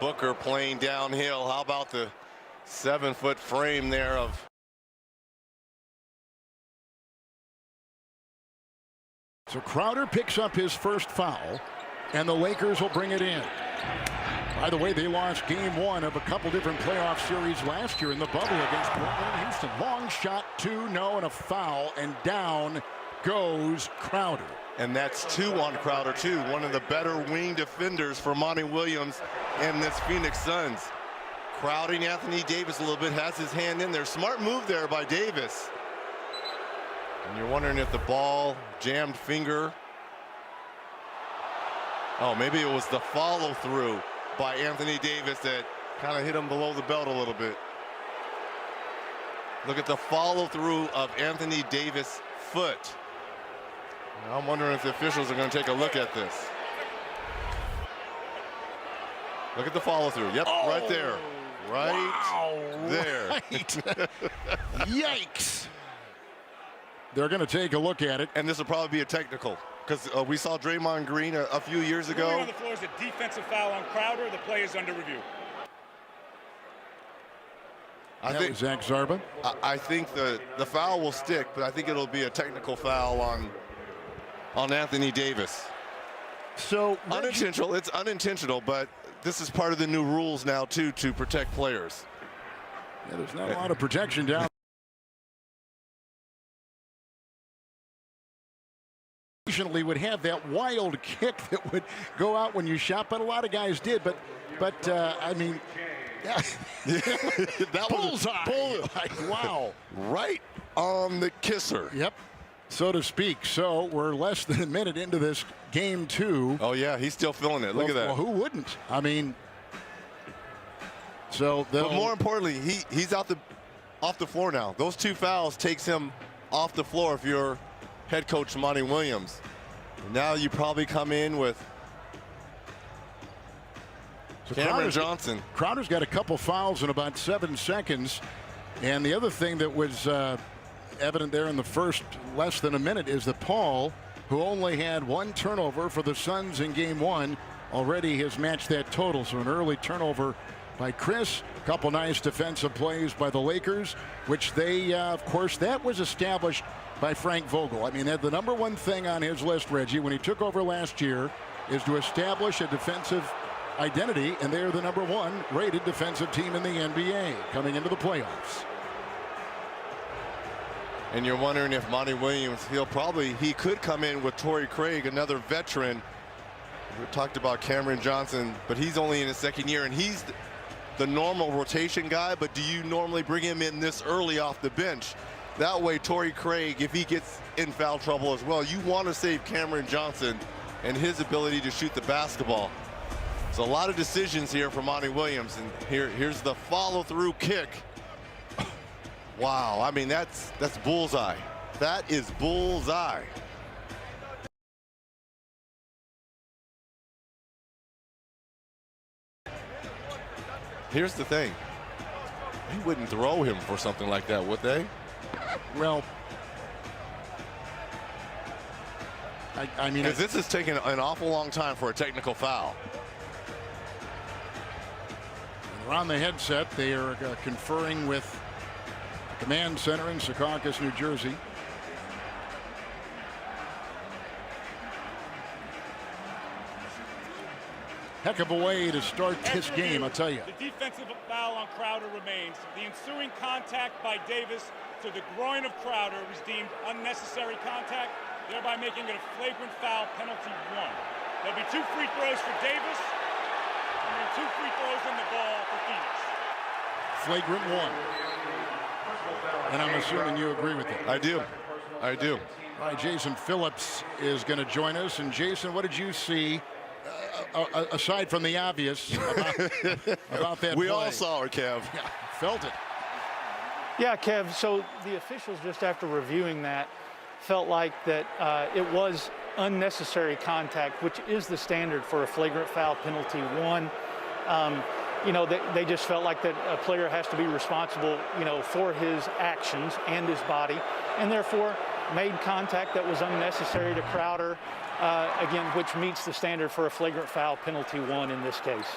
Booker playing downhill. How about the 7-foot frame there of... So Crowder picks up his first foul, and the Lakers will bring it in. By the way, they lost game one of a couple different playoff series last year in the bubble against Portland and Houston. Long shot, 2, no, and a foul, and down goes Crowder. And that's 2 on Crowder, too. One of the better wing defenders for Monty Williams and this Phoenix Suns. Crowding Anthony Davis a little bit, has his hand in there. Smart move there by Davis. And you're wondering if the ball jammed finger. Oh, maybe it was the follow through by Anthony Davis that kind of hit him below the belt a little bit. Look at the follow through of Anthony Davis' foot. Now I'm wondering if the officials are going to take a look at this. Look at the follow through. Yep, oh, right there. Right wow, there. Right. Yikes. They're going to take a look at it. And this will probably be a technical, because we saw Draymond Green a few years ago. On the floor is a defensive foul on Crowder. The play is under review. I think Zach Zarba. I think the foul will stick, but I think it'll be a technical foul on Anthony Davis. So unintentional. It's unintentional, but this is part of the new rules now too, to protect players. Yeah, there's not a lot of protection down. Would have that wild kick that would go out when you shot, but a lot of guys did. But I mean, yeah. That was bullseye. Wow, right on the kisser. Yep, so to speak. So we're less than a minute into this game 2. Oh yeah, he's still feeling it. Look at that. Well, who wouldn't? I mean, so. But more importantly, he's off the floor now. Those 2 fouls takes him off the floor if you're head coach Monty Williams. Now you probably come in with Cameron Johnson. Crowder's got a couple fouls in about 7 seconds. And the other thing that was evident there in the first less than a minute is that Paul, who only had 1 turnover for the Suns in game 1, already has matched that total. So an early turnover by Chris, a couple nice defensive plays by the Lakers, which they, of course, that was established by Frank Vogel. I mean, the number 1 thing on his list, Reggie, when he took over last year, is to establish a defensive identity, and they're the number 1 rated defensive team in the NBA coming into the playoffs. And you're wondering if Monty Williams, he could come in with Torrey Craig, another veteran. We talked about Cameron Johnson, but he's only in his 2nd year, and he's the normal rotation guy. But do you normally bring him in this early off the bench? That way, Torrey Craig, if he gets in foul trouble as well, you want to save Cameron Johnson and his ability to shoot the basketball. So a lot of decisions here for Monty Williams, and here's the follow-through kick. Wow, I mean, that's bullseye. That is bullseye. Here's the thing. They wouldn't throw him for something like that, would they? Well, I mean, because this is taking an awful long time for a technical foul. They're on the headset. They are conferring with the command center in Secaucus, New Jersey. Heck of a way to start this game, I'll tell you. The defensive foul on Crowder remains. The ensuing contact by Davis to the groin of Crowder was deemed unnecessary contact, thereby making it a flagrant foul, penalty 1. There'll be 2 free throws for Davis, and then 2 free throws in the ball for Phoenix. Flagrant 1. And I'm assuming you agree with that. I do. I do. All right, Jason Phillips is going to join us. And Jason, what did you see? Aside from the obvious about that we play. all saw it, Kev. Yeah, felt it. Yeah, Kev, so the officials, just after reviewing that, felt like that it was unnecessary contact, which is the standard for a flagrant foul, penalty 1. You know, they just felt like that a player has to be responsible, you know, for his actions and his body, and therefore made contact that was unnecessary to Crowder, again, which meets the standard for a flagrant foul, penalty 1 in this case.